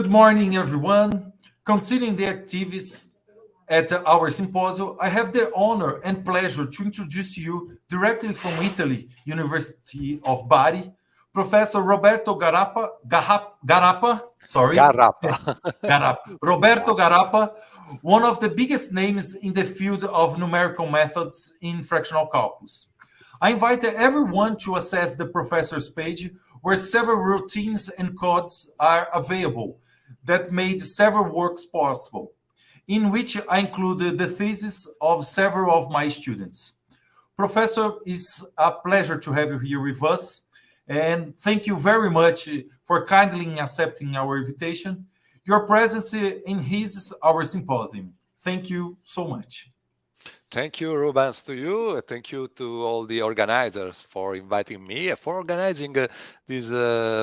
Good morning, everyone. Considering the activities at our symposium, I have the honor and pleasure to introduce you directly from Italy, University of Bari, Professor Roberto Garappa, sorry, Garrapa. Garappa, Roberto Garappa, one of the biggest names in the field of numerical methods in fractional calculus. I invite everyone to access the professor's page where several routines and codes are available that made several works possible, in which I included the thesis of several of my students. Professor, it's a pleasure to have you here with us, and thank you very much for kindly accepting our invitation. Your presence in his our symposium. Thank you so much. Thank you, Rubens, to you. Thank you to all the organizers for inviting me, for organizing this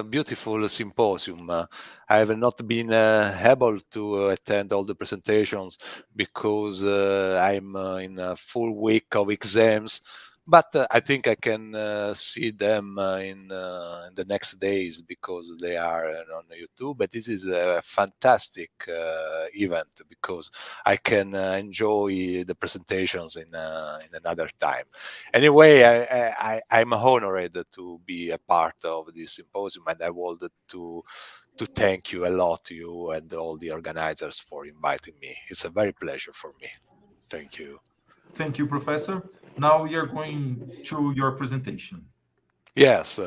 beautiful symposium. I have not been able to attend all the presentations because I'm in a full week of exams, but I think I can see them in the next days because they are on YouTube. But this is a fantastic event because I can enjoy the presentations in another time. Anyway, I'm honored to be a part of this symposium, and I wanted to thank you a lot, you and all the organizers, for inviting me. It's a very pleasure for me. Thank you. Thank you, Professor. Now we are going to your presentation. Yes,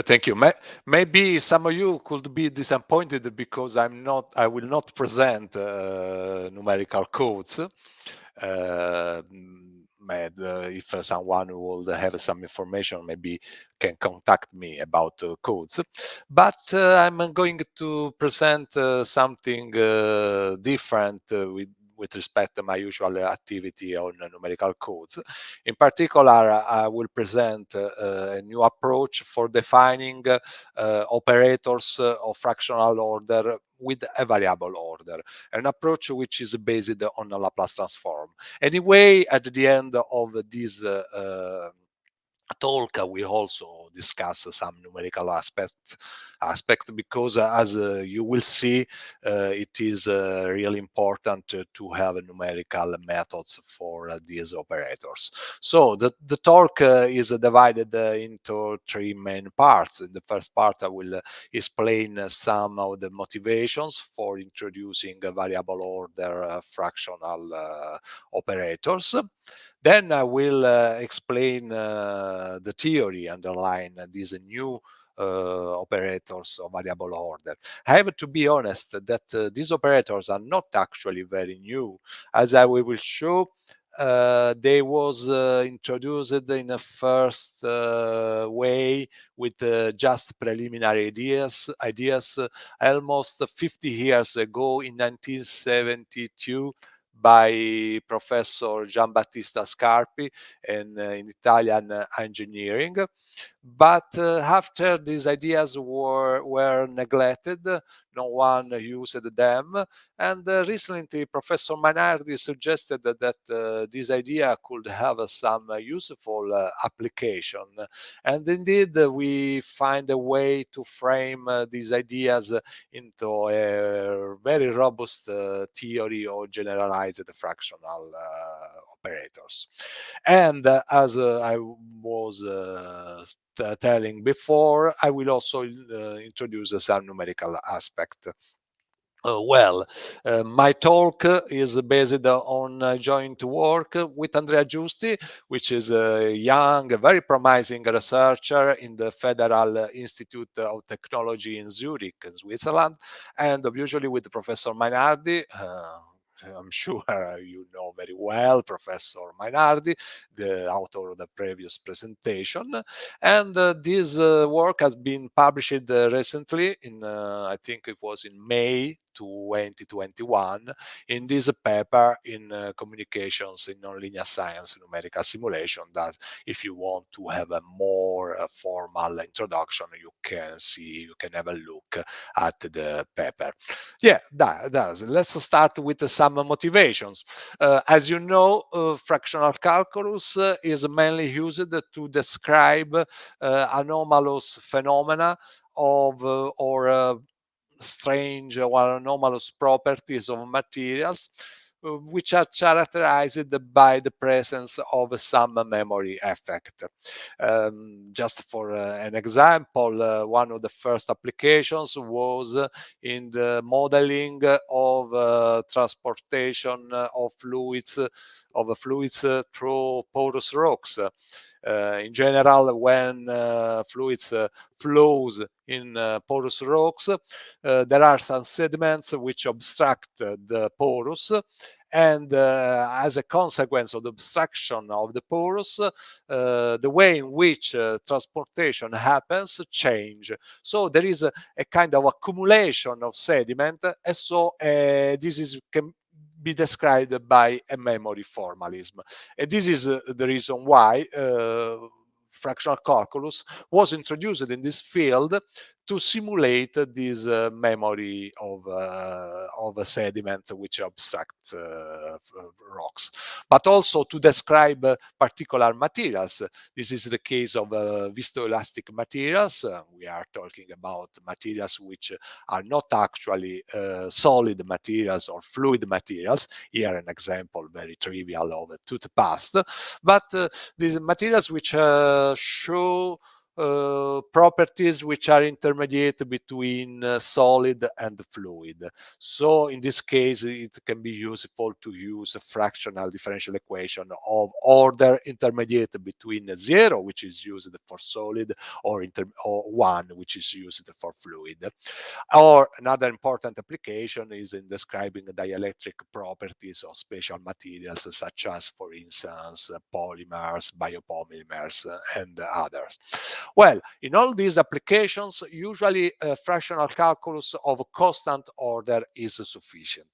thank you. Maybe some of you could be disappointed because I will not present numerical codes. If someone will have some information, maybe can contact me about codes. But I'm going to present something different with respect to my usual activity on numerical codes. In particular, I will present a new approach for defining operators of fractional order with a variable order, an approach which is based on a Laplace transform. Anyway, at the end of this talk, we also discuss some numerical aspect because as you will see, it is really important to have numerical methods for these operators. So the talk is divided into three main parts. In the first part, I will explain some of the motivations for introducing a variable order fractional operators. Then I will explain the theory underlying these new operators of variable order. I have to be honest that these operators are not actually very new. As I will show, they was introduced in a first way with just preliminary ideas almost 50 years ago in 1972 by Professor Giambattista Scarpi in Italian engineering. But after these ideas were neglected, no one used them. And recently, Professor Mainardi suggested that this idea could have some useful application. And indeed, we find a way to frame these ideas into a very robust theory of generalized fractional operators. And as I was telling before, I will also introduce some numerical aspect. My talk is based on joint work with Andrea Giusti, which is a young, very promising researcher in the Federal Institute of Technology in Zurich, Switzerland, and usually with Professor Mainardi. I'm sure you know very well Professor Mainardi, the author of the previous presentation. And this work has been published recently I think it was in May 2021 in this paper in Communications in Nonlinear Science Numerical Simulation, that if you want to have a more formal introduction, you can have a look at the paper. Yeah, that does. Let's start with some motivations. As you know, fractional calculus is mainly used to describe anomalous phenomena of or strange or anomalous properties of materials, which are characterized by the presence of some memory effect. Just for an example, one of the first applications was in the modeling of transportation of fluids through porous rocks. In general, when fluids flows in porous rocks, there are some sediments which obstruct the porous, and as a consequence of the obstruction of the porous, the way in which transportation happens change. So there is a kind of accumulation of sediment, and so can be described by a memory formalism. And this is the reason why fractional calculus was introduced in this field to simulate this memory of a sediment which obstructs rocks, but also to describe particular materials. This is the case of viscoelastic materials. We are talking about materials which are not actually solid materials or fluid materials. Here an example, very trivial, of a toothpaste, but these materials which show properties which are intermediate between solid and fluid. So in this case, it can be useful to use a fractional differential equation of order intermediate between 0, which is used for solid, or 1, which is used for fluid. Or another important application is in describing the dielectric properties of special materials, such as, for instance, polymers, biopolymers, and others. Well, in all these applications, usually fractional calculus of constant order is sufficient.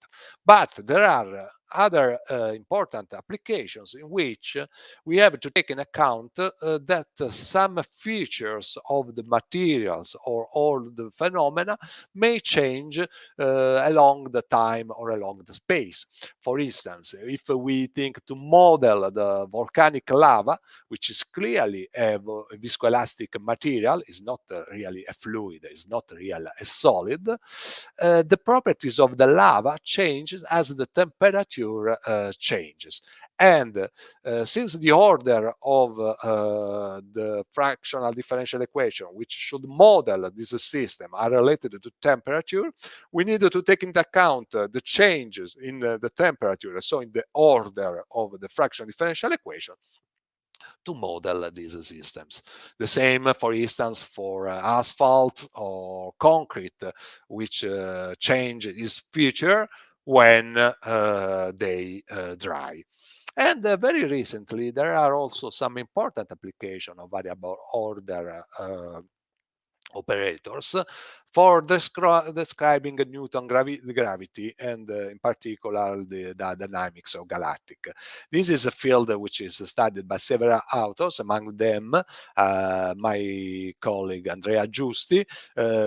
But there are other important applications in which we have to take in account that some features of the materials or all the phenomena may change along the time or along the space. For instance, if we think to model the volcanic lava, which is clearly a viscoelastic material, is not really a fluid, is not really a solid, the properties of the lava change as the temperature changes. And since the order of the fractional differential equation, which should model this system, are related to temperature, we need to take into account the changes in the temperature, so in the order of the fractional differential equation, to model these systems. The same, for instance, for asphalt or concrete, which change its feature when they dry. And very recently, there are also some important applications of variable order operators for describing Newton gravity, and in particular the dynamics of galactic. This is a field which is studied by several authors, among them my colleague Andrea Giusti,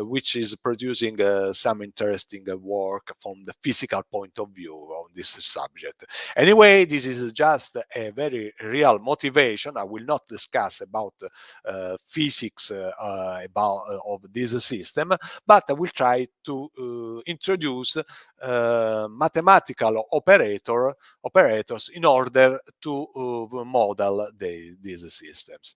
which is producing some interesting work from the physical point of view on this subject. Anyway, this is just a very real motivation. I will not discuss about physics of this system, but I will try to introduce mathematical operators in order to model these systems.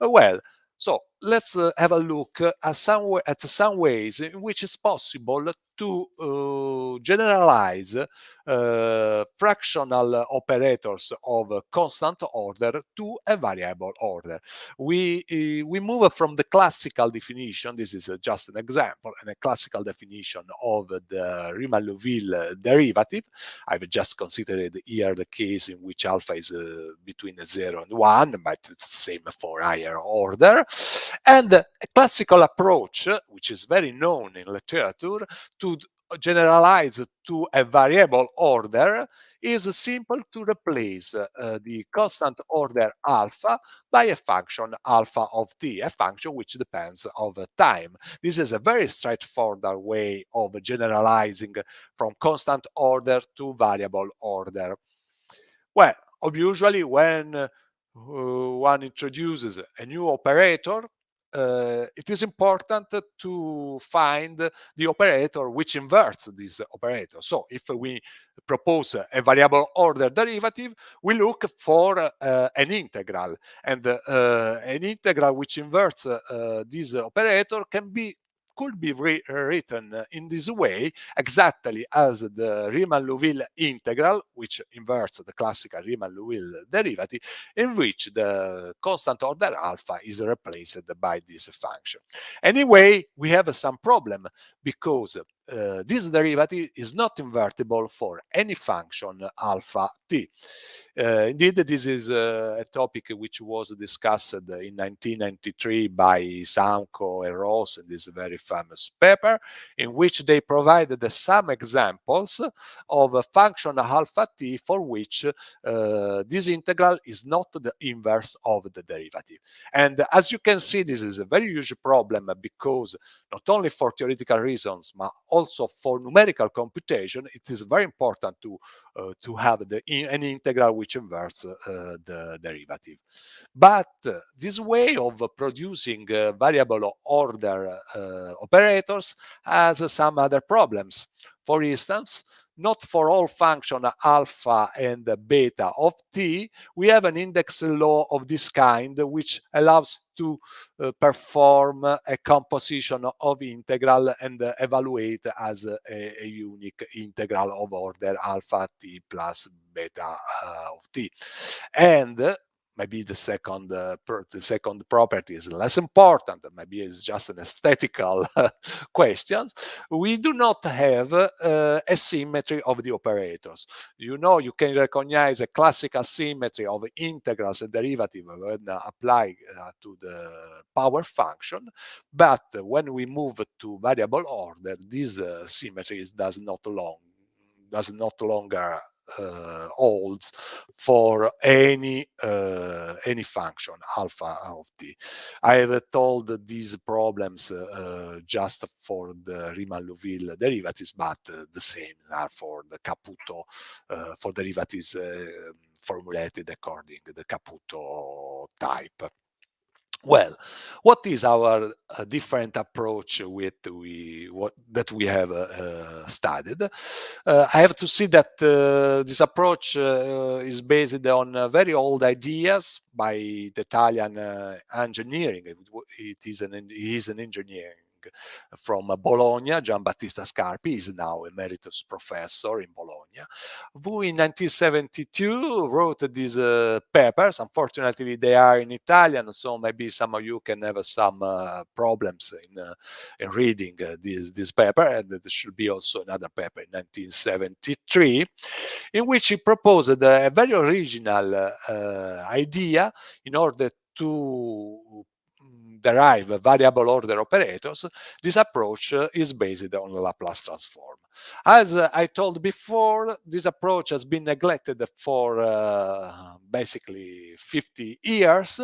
Well, so let's have a look at some ways in which it's possible to generalize fractional operators of constant order to a variable order. We move from the classical definition. This is just an example, and a classical definition of the Riemann-Liouville derivative. I've just considered here the case in which alpha is between 0 and 1, but it's the same for higher order. And a classical approach, which is very known in literature, to generalize to a variable order is simple to replace the constant order alpha by a function alpha of t, a function which depends on time. This is a very straightforward way of generalizing from constant order to variable order. Well, usually when one introduces a new operator, it is important to find the operator which inverts this operator. So if we propose a variable order derivative, we look for an integral, and an integral which inverts this operator could be written in this way, exactly as the Riemann-Liouville integral, which inverts the classical Riemann-Liouville derivative, in which the constant order alpha is replaced by this function. Anyway, we have some problem because this derivative is not invertible for any function alpha t. Indeed, this is a topic which was discussed in 1993 by Samko and Ross in this very famous paper, in which they provided some examples of a function alpha t for which this integral is not the inverse of the derivative. And as you can see, this is a very huge problem because not only for theoretical reasons, but also for numerical computation, it is very important to have an integral which inverts the derivative. But this way of producing variable order operators has some other problems. For instance, not for all function alpha and beta of t, we have an index law of this kind, which allows to perform a composition of integral and evaluate as a unique integral of order alpha t plus beta of t. And maybe the second property is less important, maybe it's just an aesthetical question. We do not have a symmetry of the operators. You know, you can recognize a classical symmetry of integrals and derivative when applied to the power function, but when we move to variable order, this symmetry does not longer holds for any function alpha of t. I have told these problems just for the Riemann-Liouville derivatives, but the same are for the Caputo for derivatives formulated according to the Caputo type. Well, what is our different approach that we have studied? I have to see that this approach is based on very old ideas by the Italian engineering. He is an engineering from Bologna. Giambattista Scarpi is now emeritus professor in Bologna, who in 1972 wrote these papers. Unfortunately, they are in Italian, so maybe some of you can have some problems in reading this paper. And there should be also another paper in 1973, in which he proposed a very original idea in order to derive variable order operators. This approach is based on the Laplace transform. As I told before, this approach has been neglected for basically 50 years,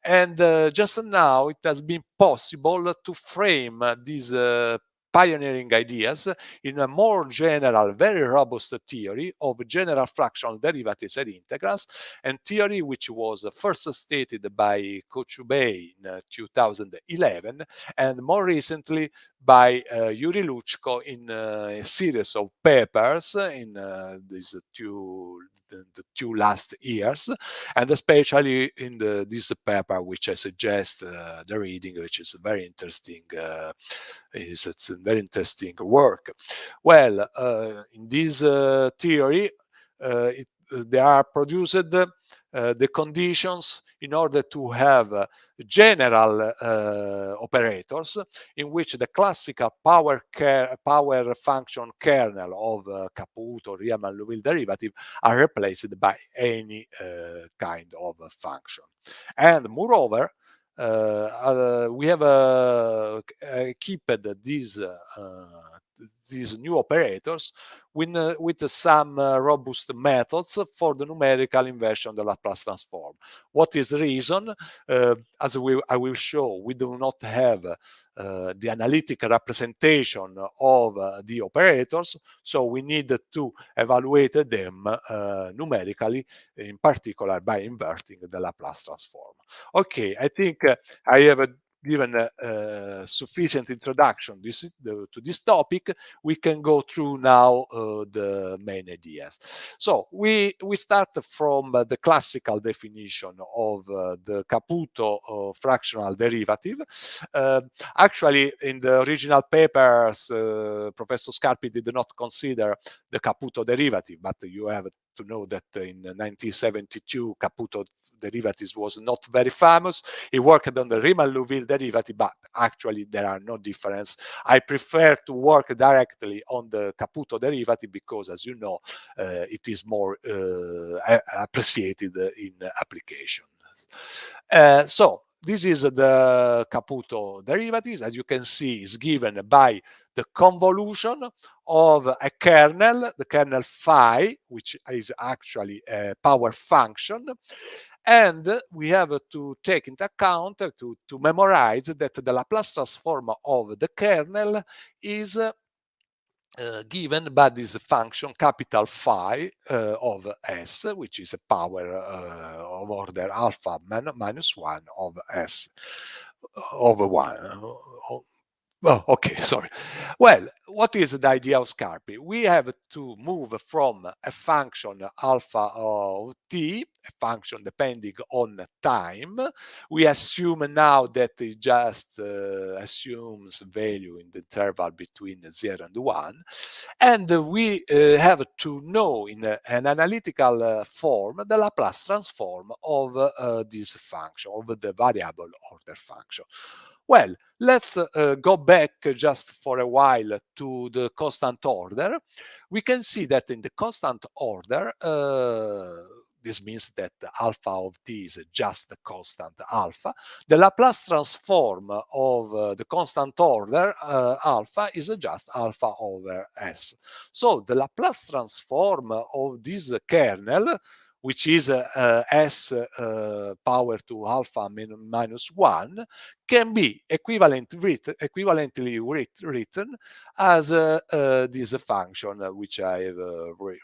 and just now it has been possible to frame these pioneering ideas in a more general, very robust theory of general fractional derivatives and integrals, and theory which was first stated by Kochubey in 2011, and more recently by Yuri Luchko in a series of papers in these the two last years, and especially in this paper, which I suggest the reading, which is very interesting. It's a very interesting work. Well, in this theory, they are produced the conditions in order to have general operators in which the classical power function kernel of Caputo Riemann-Liouville derivative are replaced by any kind of function. And moreover, we have kept these new operators with some robust methods for the numerical inversion of the Laplace transform. What is the reason? As I will show, we do not have the analytic representation of the operators, so we need to evaluate them numerically, in particular by inverting the Laplace transform. Okay, I think I have given sufficient introduction to this topic, we can go through now the main ideas. So we start from the classical definition of the Caputo fractional derivative. Actually, in the original papers, Professor Scarpi did not consider the Caputo derivative, but you have to know that in 1972, Caputo derivatives was not very famous. He worked on the Riemann-Liouville derivative, but actually there are no difference. I prefer to work directly on the Caputo derivative because, as you know, it is more appreciated in applications. So this is the Caputo derivatives. As you can see, is given by the convolution of a kernel, the kernel phi, which is actually a power function. And we have to take into account, to memorize that the Laplace transform of the kernel is given by this function capital phi of S, which is a power of order alpha minus 1 of S over 1. Oh, okay, sorry. Well, what is the idea of Scarpi? We have to move from a function alpha of t, a function depending on time. We assume now that it just assumes value in the interval between 0 and 1. And we have to know in an analytical form the Laplace transform of this function, of the variable order function. Well, let's go back just for a while to the constant order. We can see that in the constant order, this means that alpha of t is just the constant alpha. The Laplace transform of the constant order alpha is just alpha over S. So the Laplace transform of this kernel, which is S power to alpha minus 1, can be equivalently written as this function, which I have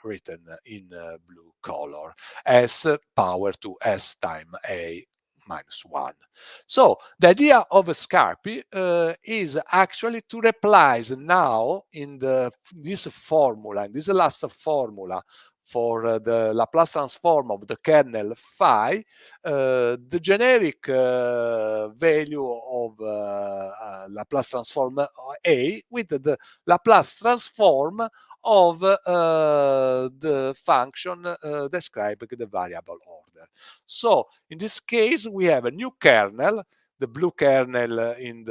written in blue color, S power to S times A minus 1. So the idea of Scarpi is actually to replace now in this formula, in this last formula, for the Laplace transform of the kernel phi, the generic value of Laplace transform A with the Laplace transform of the function describing the variable order. So in this case, we have a new kernel, the blue kernel in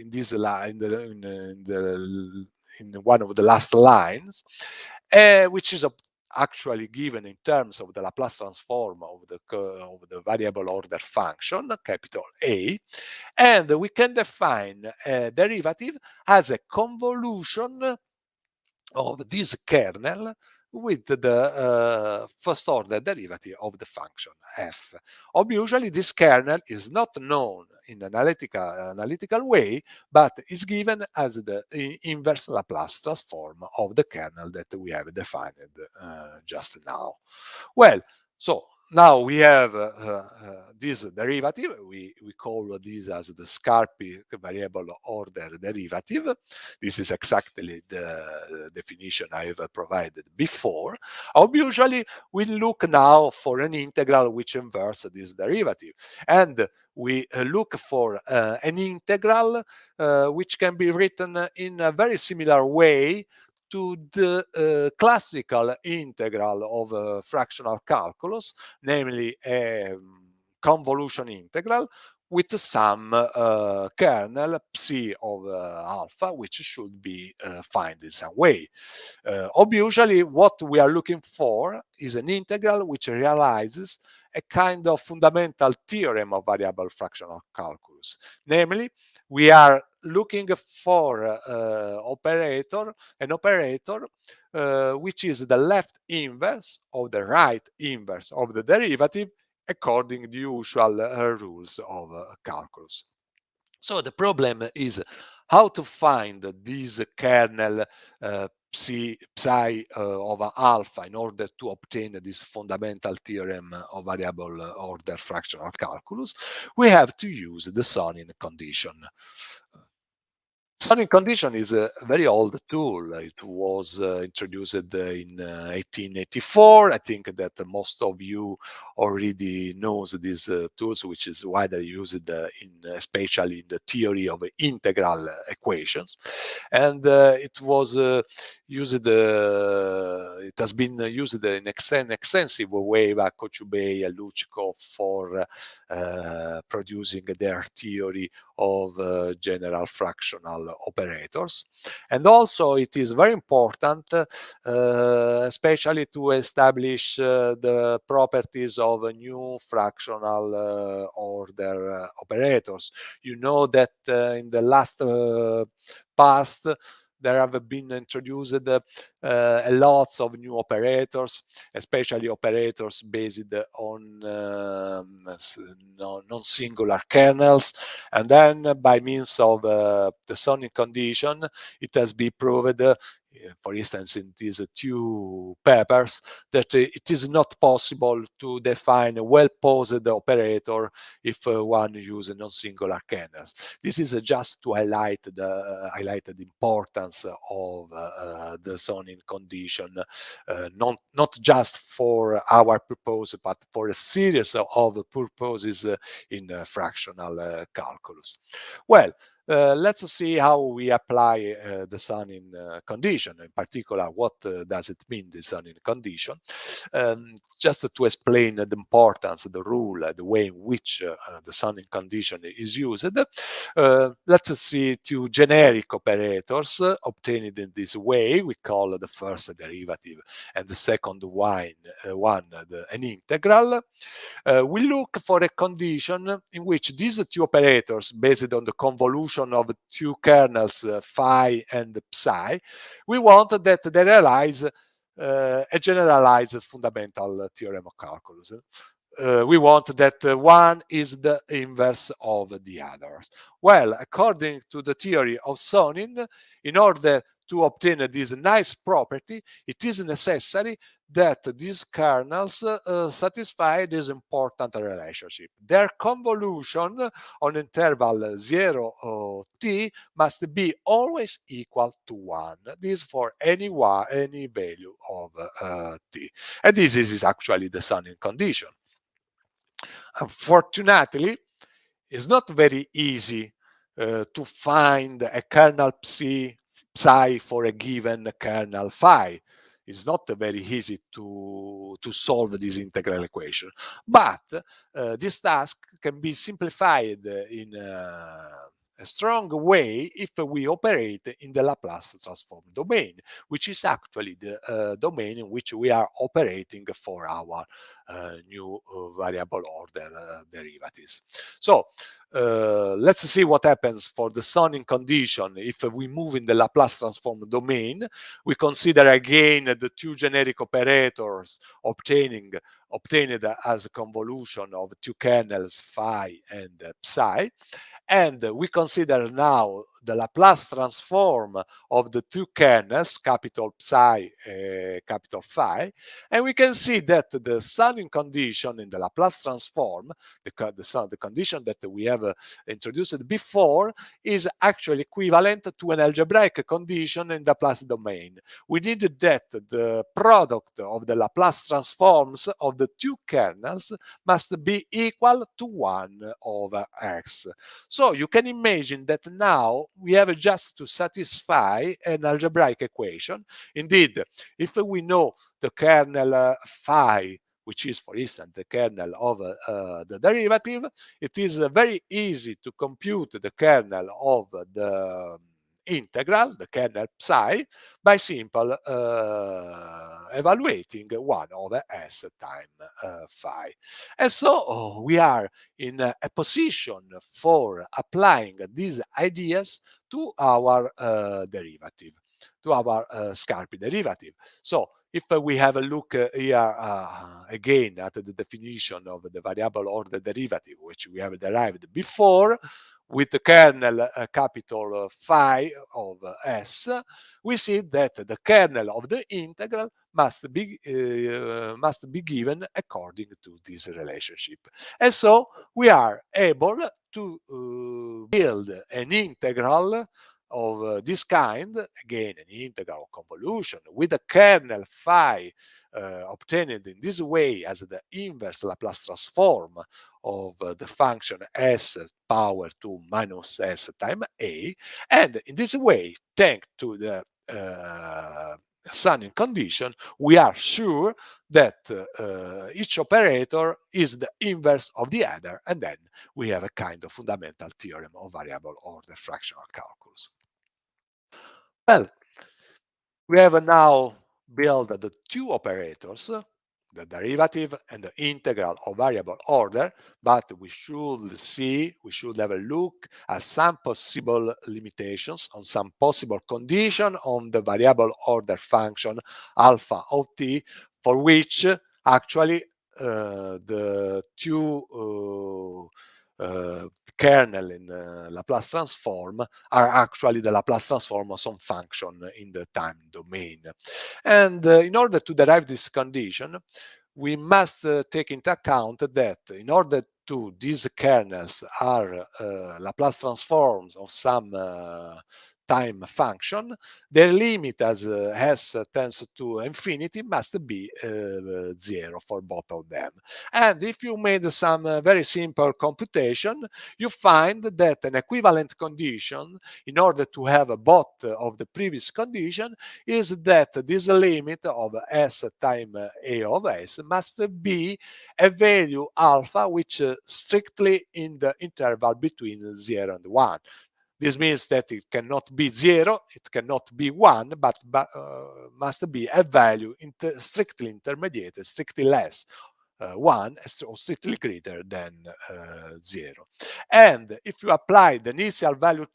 this line, in one of the last lines, which is actually given in terms of the Laplace transform of the variable order function, capital A, and we can define a derivative as a convolution of this kernel with the first order derivative of the function f. Obviously, this kernel is not known in an analytical way, but is given as the inverse Laplace transform of the kernel that we have defined just now. Well, so now we have this derivative. We call this as the Scarpi variable order derivative. This is exactly the definition I have provided before. Obviously, we look now for an integral which inverts this derivative. And we look for an integral which can be written in a very similar way to the classical integral of fractional calculus, namely a convolution integral with some kernel psi of alpha, which should be found in some way. Obviously, what we are looking for is an integral which realizes a kind of fundamental theorem of variable fractional calculus. Namely, we are looking for an operator which is the left inverse of the right inverse of the derivative according to the usual rules of calculus. So the problem is how to find this kernel psi over alpha in order to obtain this fundamental theorem of variable order fractional calculus, we have to use the Sonin condition. Sonin condition is a very old tool. It was introduced in 1884. I think that most of you already knows these tools, which is widely used especially in the theory of integral equations. And it was used. It has been used in extensive way by Kochubey and Luchkov for producing their theory of general fractional operators. And also it is very important, especially to establish the properties of new fractional order operators. You know that in the last past, there have been introduced a lots of new operators, especially operators based on non-singular kernels. And then by means of the Sonin condition, it has been proved, for instance, in these two papers, that it is not possible to define a well-posed operator if one uses non-singular kernels. This is just to highlight the importance of the Sonin condition, not just for our purpose, but for a series of purposes in fractional calculus. Well, let's see how we apply the Sonin condition. In particular, what does it mean, the Sonin condition? Just to explain the importance, the rule, the way in which the Sonin condition is used, let's see two generic operators obtained in this way. We call the first derivative and the second one an integral. We look for a condition in which these two operators, based on the convolution of two kernels phi and psi, we want that they realize a generalized fundamental theorem of calculus. We want that one is the inverse of the others. Well, according to the theory of Sonin, in order to obtain this nice property, it is necessary that these kernels satisfy this important relationship. Their convolution on interval 0 t must be always equal to 1. This for any value of t. And this is actually the Sonin condition. Unfortunately, it's not very easy to find a kernel psi for a given kernel phi. It's not very easy to solve this integral equation. But this task can be simplified in a strong way if we operate in the Laplace transform domain, which is actually the domain in which we are operating for our new variable order derivatives. So let's see what happens for the Sonin condition if we move in the Laplace transform domain. We consider again the two generic operators obtained as a convolution of two kernels phi and psi. And we consider now the Laplace transform of the two kernels, capital psi, capital phi, and we can see that the Sonin condition in the Laplace transform, the condition that we have introduced before, is actually equivalent to an algebraic condition in the Laplace domain. We need that the product of the Laplace transforms of the two kernels must be equal to 1 over x. So you can imagine that now we have just to satisfy an algebraic equation. Indeed, if we know the kernel phi, which is, for instance, the kernel of the derivative, it is very easy to compute the kernel of the integral, the kernel psi, by simple evaluating 1 over s times phi. And so we are in a position for applying these ideas to our derivative, to our Scarpi derivative. So if we have a look here again at the definition of the variable order derivative, which we have derived before, with the kernel capital phi of S, we see that the kernel of the integral must be given according to this relationship. And so we are able to build an integral of this kind, again an integral convolution with a kernel phi obtained in this way as the inverse Laplace transform of the function s power 2 minus s times a, and in this way, thanks to the Sunning condition, we are sure that each operator is the inverse of the other, and then we have a kind of fundamental theorem of variable order fractional calculus. Well, we have now built the two operators, the derivative and the integral of variable order, but we should have a look at some possible limitations, on some possible condition on the variable order function alpha of t, for which actually the two kernel in Laplace transform are actually the Laplace transform of some function in the time domain. And in order to derive this condition, we must take into account that in order to these kernels are Laplace transforms of some time function, their limit as s tends to infinity must be 0 for both of them. And if you made some very simple computation, you find that an equivalent condition in order to have both of the previous condition is that this limit of s times a of s must be a value alpha which strictly in the interval between 0 and 1. This means that it cannot be 0, it cannot be 1, but must be a value strictly intermediate, strictly less 1, or strictly greater than 0. And if you apply the initial value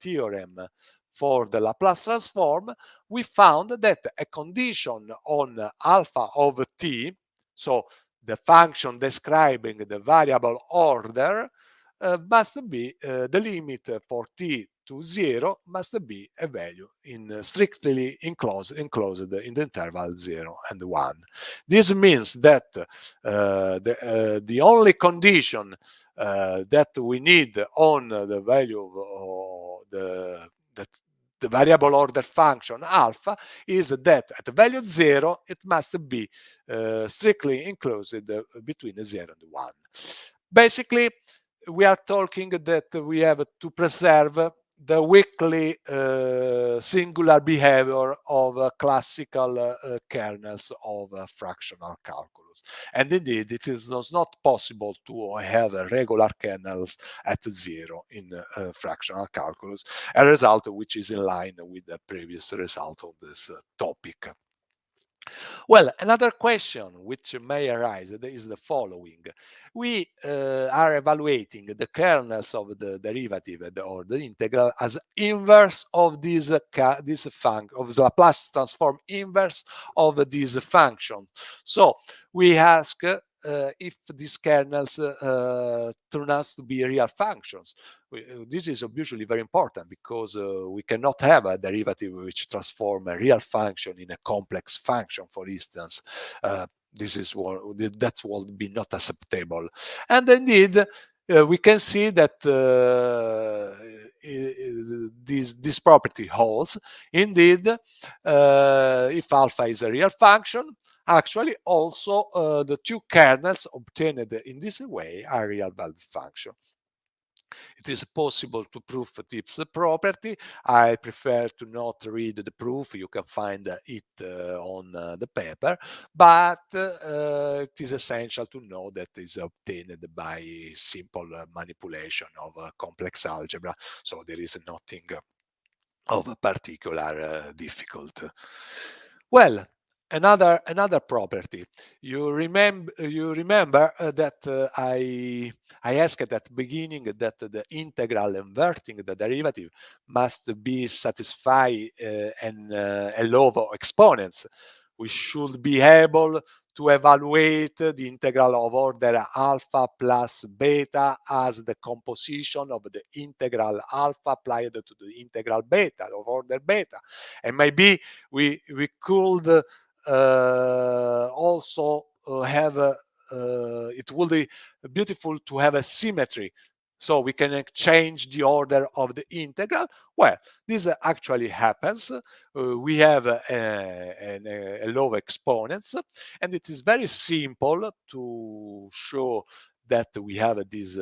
theorem for the Laplace transform, we found that a condition on alpha of t, so the function describing the variable order, must be the limit for t to 0 must be a value strictly enclosed in the interval 0 and 1. This means that the only condition that we need on the value of the variable order function alpha is that at the value 0 it must be strictly enclosed between 0 and 1. Basically, we are talking that we have to preserve the weakly singular behavior of classical kernels of fractional calculus. And indeed, it is not possible to have regular kernels at 0 in fractional calculus, a result which is in line with the previous result of this topic. Well, another question which may arise is the following. We are evaluating the kernels of the derivative or the integral as inverse of this function, of the Laplace transform inverse of these functions. So we ask if these kernels turn out to be real functions. This is obviously very important because we cannot have a derivative which transforms a real function in a complex function, for instance. That would be not acceptable. And indeed, we can see that this property holds. Indeed, if alpha is a real function, actually also the two kernels obtained in this way are real valued functions. It is possible to prove this property. I prefer to not read the proof. You can find it on the paper, but it is essential to know that it is obtained by simple manipulation of complex algebra. So there is nothing of particular difficult. Well, another property. You remember that I asked at the beginning that the integral inverting the derivative must be satisfy a law of exponents. We should be able to evaluate the integral of order alpha plus beta as the composition of the integral alpha applied to the integral beta of order beta. And maybe we could also have it would be beautiful to have a symmetry, so we can exchange the order of the integral. Well, this actually happens. We have a law of exponents, and it is very simple to show that we have these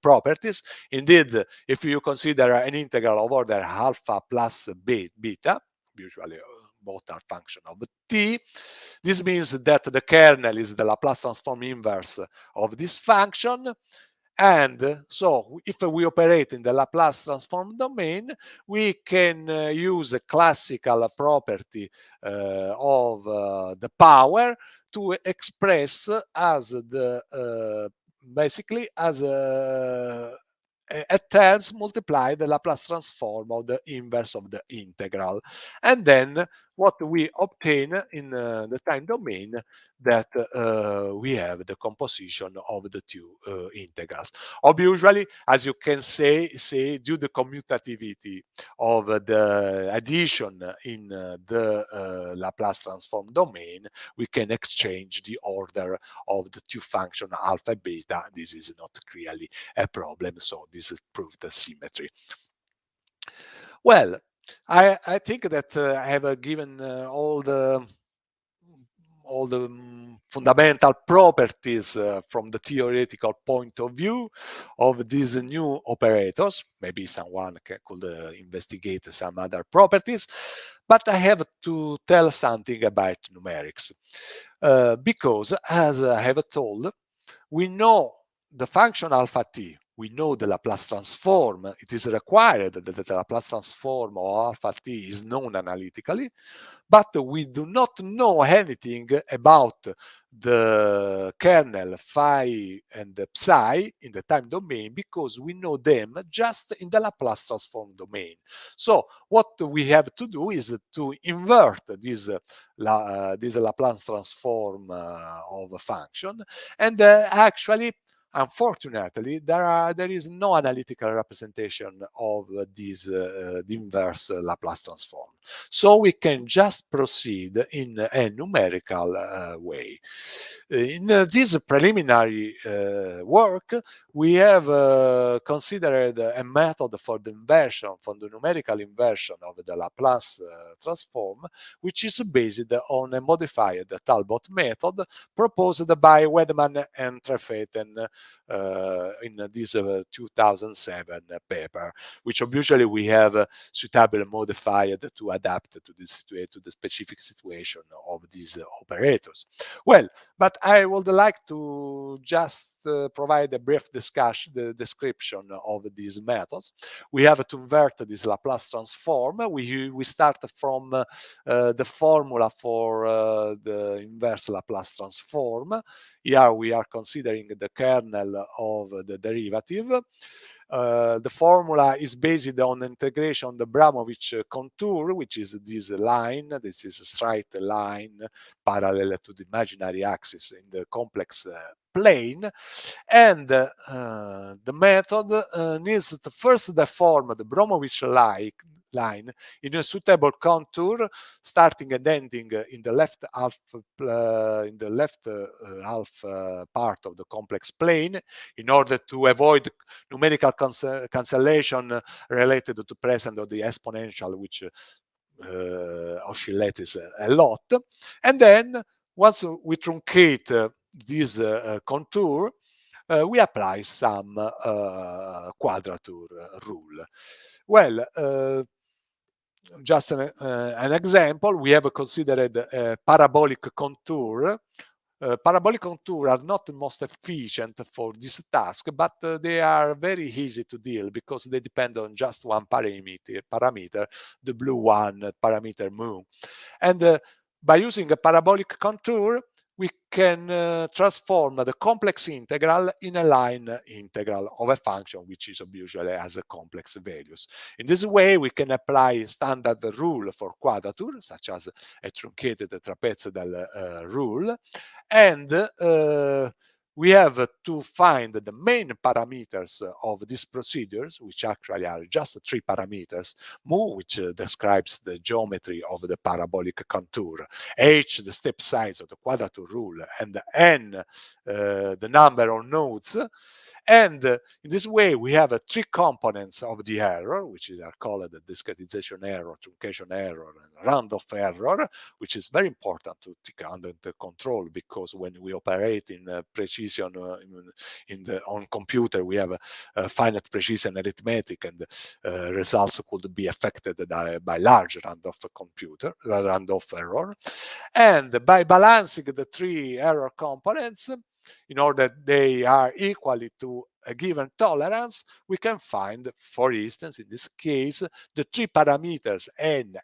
properties. Indeed, if you consider an integral of order alpha plus beta, usually both are function of t, this means that the kernel is the Laplace transform inverse of this function. And so if we operate in the Laplace transform domain, we can use a classical property of the power to express as the basically as at terms multiply the Laplace transform of the inverse of the integral. And then what we obtain in the time domain, that we have the composition of the two integrals. Obviously, as you can say due to the commutativity of the addition in the Laplace transform domain, we can exchange the order of the two functions alpha and beta. This is not clearly a problem, so this is proved the symmetry. Well, I think that I have given all the fundamental properties from the theoretical point of view of these new operators. Maybe someone could investigate some other properties, but I have to tell something about numerics, because as I have told, we know the function alpha t, we know the Laplace transform. It is required that the Laplace transform of alpha t is known analytically, but we do not know anything about the kernel phi and the psi in the time domain, because we know them just in the Laplace transform domain. So what we have to do is to invert this Laplace transform of a function, and actually, unfortunately, there is no analytical representation of this the inverse Laplace transform. So we can just proceed in a numerical way. In this preliminary work, we have considered a method for the inversion, for the numerical inversion of the Laplace transform, which is based on a modified Talbot method proposed by Wedman and Trefethen in this 2007 paper, which obviously we have suitably modified to adapt to the specific situation of these operators. Well, but I would like to just provide a brief description of these methods. We have to invert this Laplace transform. We start from the formula for the inverse Laplace transform. Here we are considering the kernel of the derivative. The formula is based on integration of the Abramovich contour, which is this line. This is a straight line parallel to the imaginary axis in the complex plane. And the method needs to first deform the Abramovich line in a suitable contour, starting and ending in the left half part of the complex plane, in order to avoid numerical cancellation related to present of the exponential, which oscillates a lot. And then once we truncate this contour, we apply some quadrature rule. Well, just an example, we have considered a parabolic contour. Parabolic contours are not the most efficient for this task, but they are very easy to deal because they depend on just one parameter, the blue one, parameter mu. And by using a parabolic contour, we can transform the complex integral in a line integral of a function which is usually has a complex values. In this way, we can apply standard rule for quadrature, such as a truncated trapezoidal rule, and we have to find the main parameters of these procedures, which actually are just 3 parameters: mu, which describes the geometry of the parabolic contour; h, the step size of the quadrature rule; and n, the number of nodes. And in this way, we have 3 components of the error, which are called the discretization error, truncation error, and round-off error, which is very important to take under the control, because when we operate in precision on computer, we have finite precision arithmetic, and results could be affected by large round-off error. And by balancing the 3 error components, in order they are equally to a given tolerance, we can find, for instance, in this case, the 3 parameters n,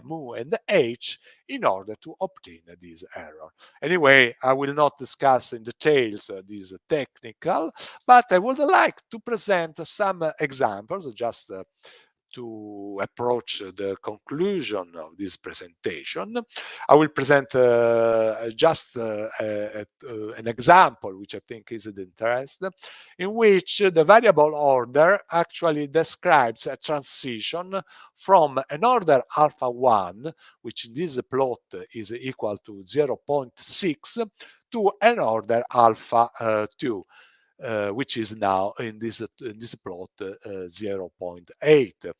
mu, and h in order to obtain this error. Anyway, I will not discuss in details this technical, but I would like to present some examples just to approach the conclusion of this presentation. I will present just an example which I think is of interest, in which the variable order actually describes a transition from an order alpha 1, which in this plot is equal to 0.6, to an order alpha 2. Which is now in this plot 0.8.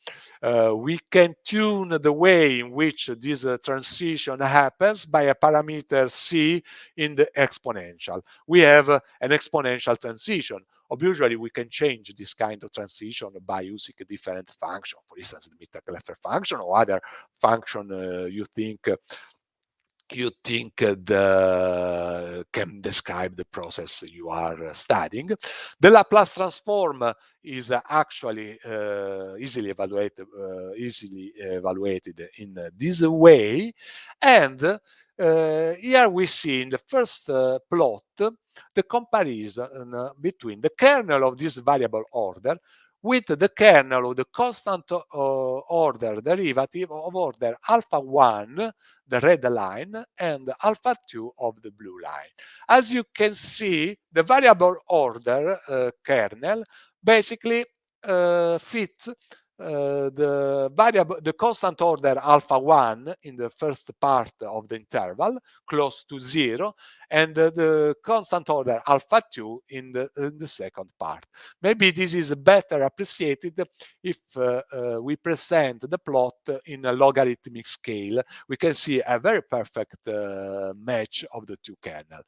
We can tune the way in which this transition happens by a parameter c in the exponential. We have an exponential transition. Usually, we can change this kind of transition by using a different function, for instance, the Mittag-Leffler function or other function you think can describe the process you are studying. The Laplace transform is actually easily evaluated in this way, and here we see in the first plot the comparison between the kernel of this variable order with the kernel of the constant order derivative of order alpha 1, the red line, and alpha 2 of the blue line. As you can see, the variable order kernel basically fits the constant order alpha 1 in the first part of the interval, close to 0, and the constant order alpha 2 in the second part. Maybe this is better appreciated if we present the plot in a logarithmic scale. We can see a very perfect match of the 2 kernels.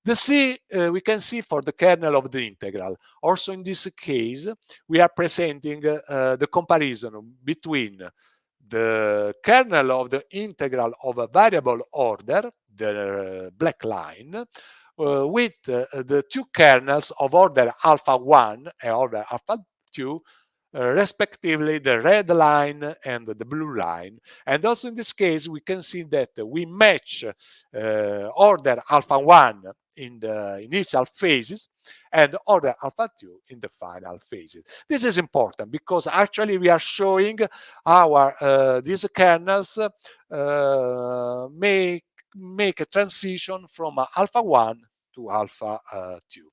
The C we can see for the kernel of the integral. Also in this case, we are presenting the comparison between the kernel of the integral of a variable order, the black line, with the 2 kernels of order alpha 1 and order alpha 2, respectively the red line and the blue line. And also in this case, we can see that we match order alpha 1 in the initial phases and order alpha 2 in the final phases. This is important because actually we are showing how these kernels make a transition from alpha 1 to alpha 2.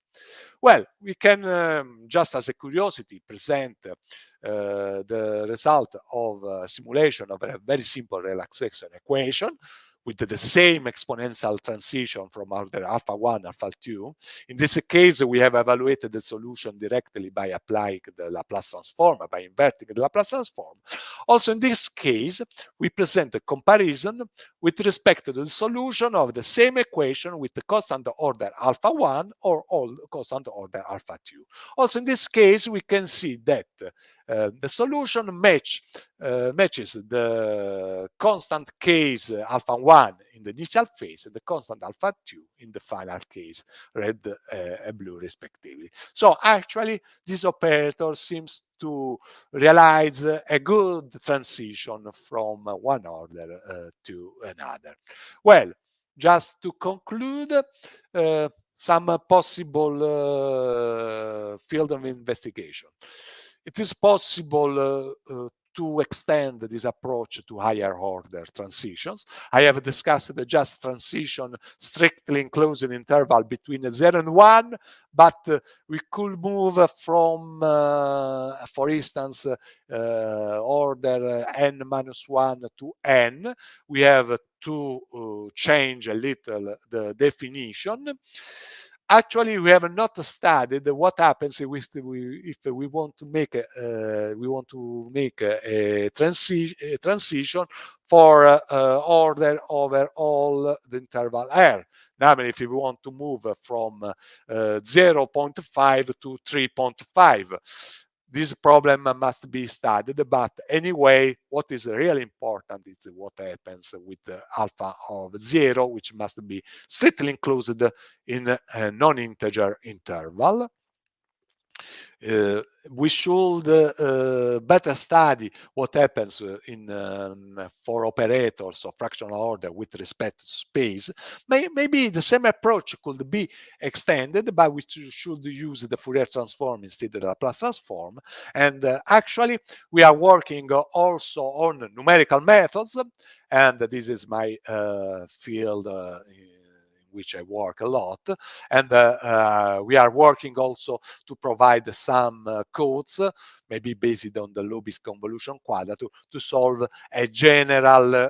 Well, we can, just as a curiosity, present the result of a simulation of a very simple relaxation equation with the same exponential transition from order alpha 1, alpha 2. In this case, we have evaluated the solution directly by applying the Laplace transform, by inverting the Laplace transform. Also, in this case, we present a comparison with respect to the solution of the same equation with the constant order alpha 1 or all constant order alpha 2. Also, in this case, we can see that the solution matches the constant case alpha 1 in the initial phase and the constant alpha 2 in the final case, red and blue respectively. So actually, this operator seems to realize a good transition from one order to another. Well, just to conclude, some possible field of investigation. It is possible to extend this approach to higher order transitions. I have discussed the just transition strictly enclosed interval between 0 and 1, but we could move from, for instance, order n-1 to n. We have to change a little the definition. Actually, we have not studied what happens if we want to make a transition for order over all the interval R. Namely, if we want to move from 0.5 to 3.5. This problem must be studied, but anyway, what is really important is what happens with the alpha of 0, which must be strictly enclosed in a non-integer interval. We should better study what happens for operators of fractional order with respect to space. Maybe the same approach could be extended, but we should use the Fourier transform instead of the Laplace transform. And actually, we are working also on numerical methods, and this is my field which I work a lot, and we are working also to provide some codes, maybe based on the Lobis convolution quadra, to solve a general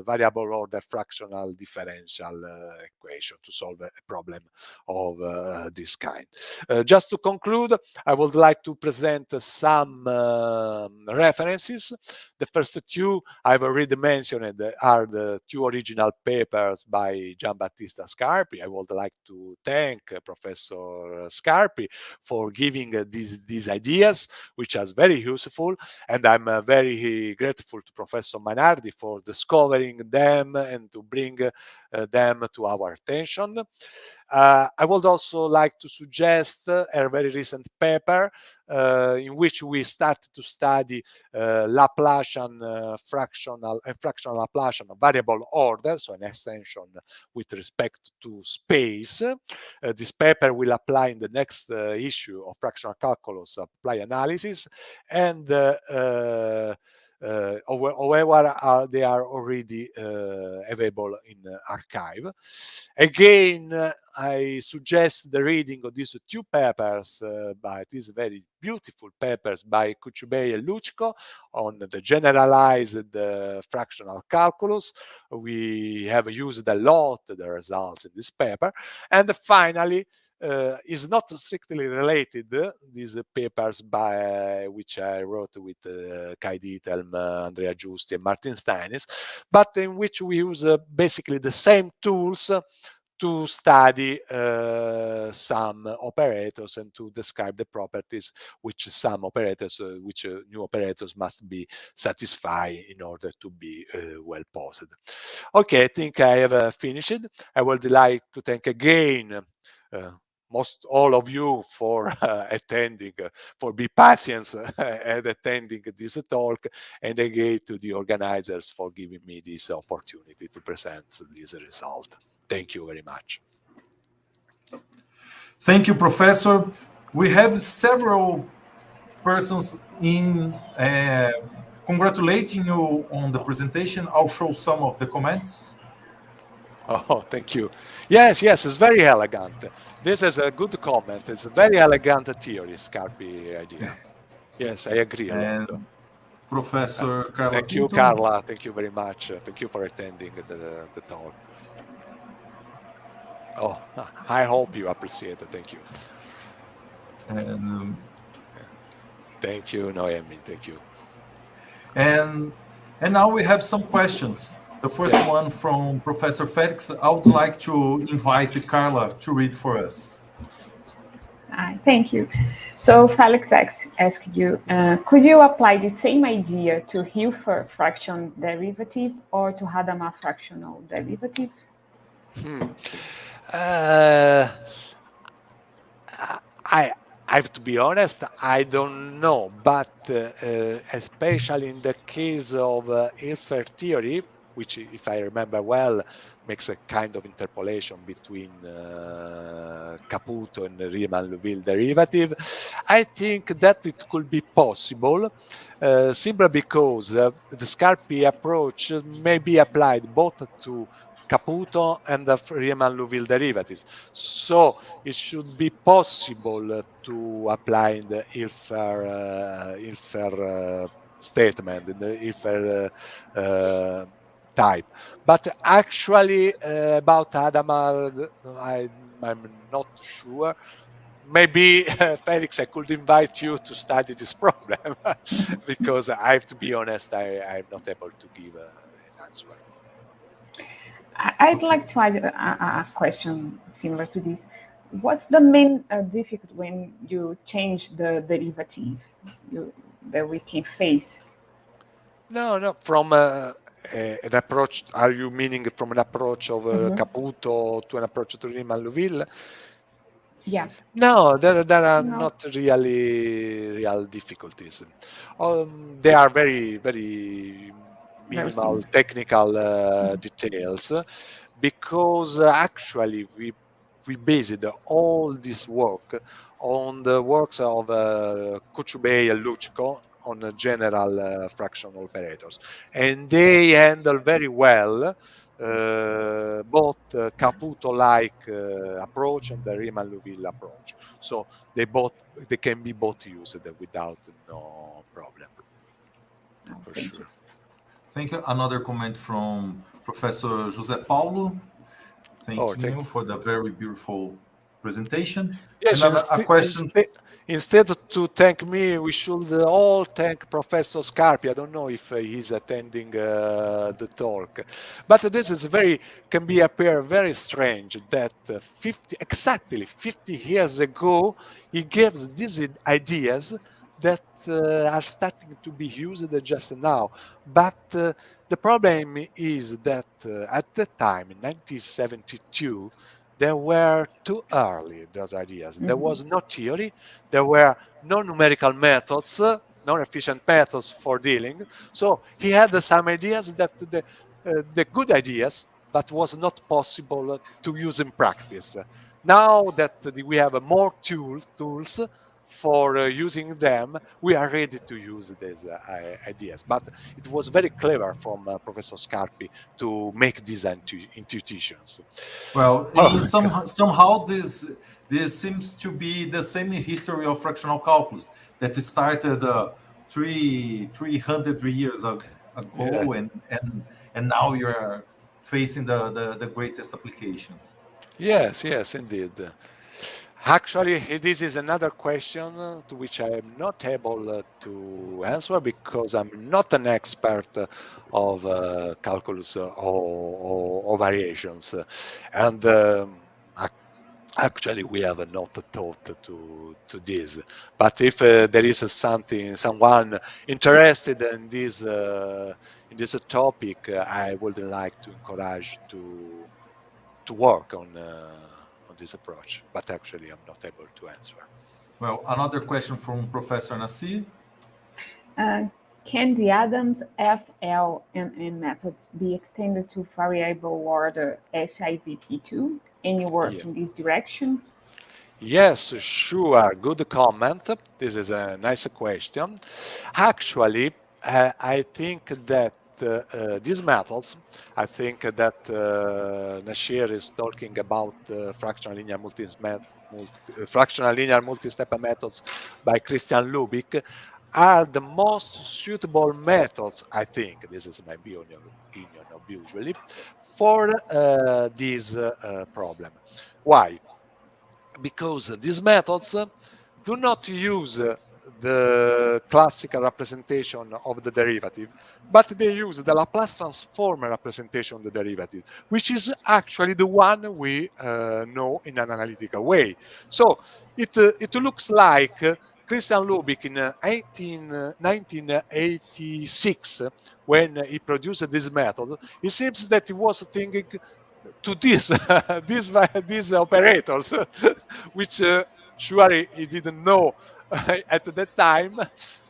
variable order fractional differential equation, to solve a problem of this kind. Just to conclude, I would like to present some references. The first two I've already mentioned are the two original papers by Giambattista Scarpi. I would like to thank Professor Scarpi for giving these ideas, which is very useful, and I'm very grateful to Professor Mainardi for discovering them and to bring them to our attention. I would also like to suggest a very recent paper in which we start to study Laplacian fractional Laplacian variable order, so an extension with respect to space. This paper will apply in the next issue of Fractional Calculus Apply Analysis, and however, they are already available in archive. Again, I suggest the reading of these two papers, by these very beautiful papers by Kuchubey and Luchko on the generalized fractional calculus. We have used a lot the results in this paper. And finally, is not strictly related, these papers by which I wrote with Kai Diethelm, Andrea Giusti, and Martin Steines, but in which we use basically the same tools to study some operators and to describe the properties which some operators, which new operators must be satisfied in order to be well posed. Okay, I think I have finished. I would like to thank again most all of you for attending, for be patient and attending this talk, and again to the organizers for giving me this opportunity to present this result. Thank you very much. Thank you, Professor. We have several persons in congratulating you on the presentation. I'll show some of the comments. Oh, thank you. Yes, it's very elegant. This is a good comment. It's a very elegant theory, Scarpi idea. Yes, I agree a lot. Professor Carla Thank you, Pinto. Carla. Thank you very much. Thank you for attending the talk. Oh, I hope you appreciate it. Thank you. And, thank you, Noemi. Thank you. And now we have some questions. The first one from Professor Felix. I would like to invite Carla to read for us. Thank you. So Felix asked you, could you apply the same idea to Hilfer fraction derivative or to Hadamard fractional derivative? I have to be honest, I don't know, but especially in the case of Hilfer theory, which, if I remember well, makes a kind of interpolation between Caputo and the Riemann-Liouville derivative. I think that it could be possible, simply because the Scarpi approach may be applied both to Caputo and the Riemann-Liouville derivatives. So it should be possible to apply the Hilfer statement, in the Hilfer type. But actually, about Hadamard, I'm not sure. Maybe, Felix, I could invite you to study this problem because I have to be honest, I'm not able to give an answer. I'd like to add a question similar to this. What's the main difficulty when you change the derivative that we can face? No, from an approach, are you meaning from an approach of Caputo to an approach to Riemann-Liouville? Yeah. No, there are No. not really real difficulties. They are very, very minimal simple. technical details, because actually we based all this work on the works of Kuchubey and Luchko on general fractional operators, and they handle very well both Caputo-like approach and the Riemann-Liouville approach. So they can be both used without no problem, for Thank sure. you. Thank you. Another comment from Professor José Paulo. Thank you for the very beautiful presentation. Yes, a question. Instead to thank me, we should all thank Professor Scarpi. I don't know if he's attending the talk, but this is can appear very strange that exactly 50 years ago he gave these ideas that are starting to be used just now. But the problem is that at the time, in 1972, they were too early, those ideas. There was no theory, there were no numerical methods, non-efficient methods for dealing. So he had some ideas that the good ideas, but was not possible to use in practice. Now that we have more tools for using them, we are ready to use these ideas. But it was very clever from Professor Scarpi to make these intuitions. Well, somehow this seems to be the same history of fractional calculus that started 300 years ago, and now you're facing the greatest applications. Yes, indeed. Actually, this is another question to which I am not able to answer because I'm not an expert of calculus or variations. And actually, we have not thought to this. But if there is someone interested in this topic, I would like to encourage to work on this approach, but actually I'm not able to answer. Well, another question from Professor Nassif. Can the Adams FLNN methods be extended to variable order FIVP2? Any work in this direction? Yes, sure. Good comment. This is a nice question. Actually, I think that these methods, I think that Nasir is talking about fractional linear multi-step methods by Christian Lubick, are the most suitable methods, I think, this is my opinion usually, for this problem. Why? Because these methods do not use the classical representation of the derivative, but they use the Laplace transform representation of the derivative, which is actually the one we know in an analytical way. So it looks like Christian Lubick in 1986, when he produced this method, it seems that he was thinking to these operators, which surely he didn't know at that time.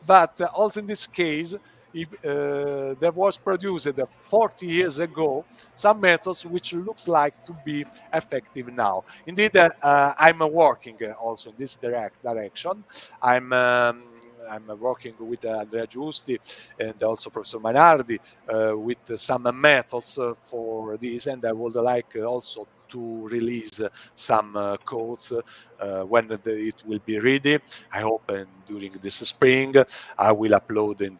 But also in this case, there was produced 40 years ago some methods which looks like to be effective now. Indeed, I'm working also in this direction. I'm working with Andrea Giusti and also Professor Mainardi with some methods for this, and I would like also to release some codes when it will be ready. I hope during this spring I will upload in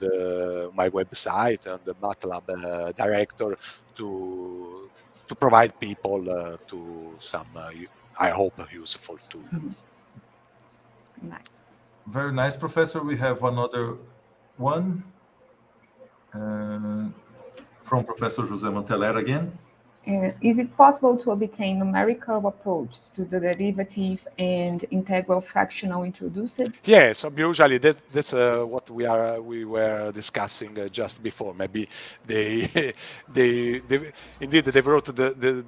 my website and the MATLAB director to provide people to some I hope useful tool. Nice. Very nice, Professor. We have another one from Professor José Manteler again. Is it possible to obtain numerical approach to the derivative and integral fractional introduced? Yes, usually that's what we were discussing just before. Maybe they indeed they wrote the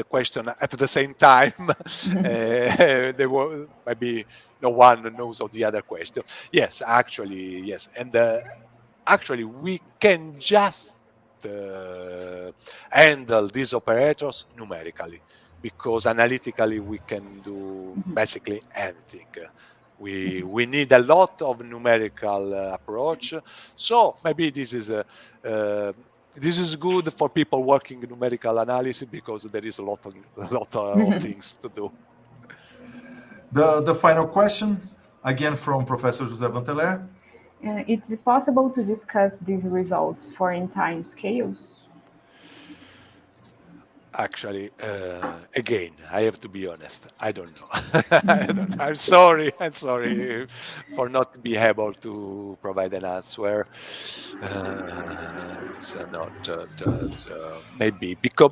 question at the same time. They were maybe no one knows of the other question. Yes, actually yes, and actually we can just handle these operators numerically, because analytically we can do basically anything. We need a lot of numerical approach, so maybe this is good for people working in numerical analysis, because there is a lot of things to do. The final question, again from Professor José Manteler. It's possible to discuss these results for in time scales? Actually, again, I have to be honest. I don't know. I don't know. I'm sorry for not being able to provide an answer. It's not maybe because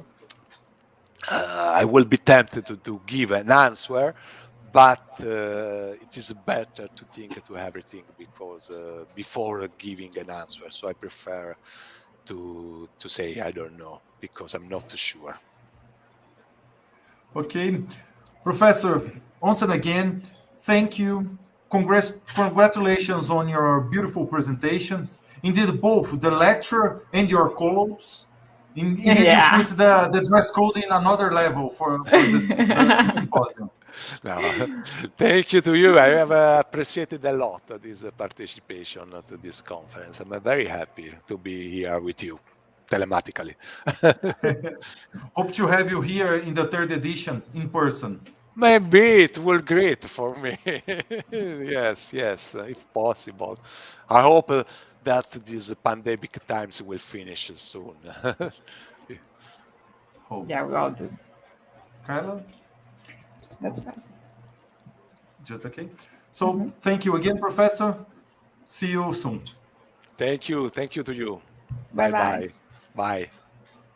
I will be tempted to give an answer, but it is better to think to everything because before giving an answer. So I prefer to say I don't know, because I'm not sure. Okay, Professor, once again, thank you. Congratulations on your beautiful presentation. Indeed, both the lecture and your quotes. Indeed, you put the dress code in another level for this symposium. No, thank you to you. I have appreciated a lot this participation to this conference. I'm very happy to be here with you, telematically. Hope to have you here in the third edition in person. Maybe it will be great for me. Yes, if possible. I hope that these pandemic times will finish soon. Yeah, we all do. Carla? That's right. Just okay. So thank you again, Professor. See you soon. Thank you to you. Bye-bye. Bye.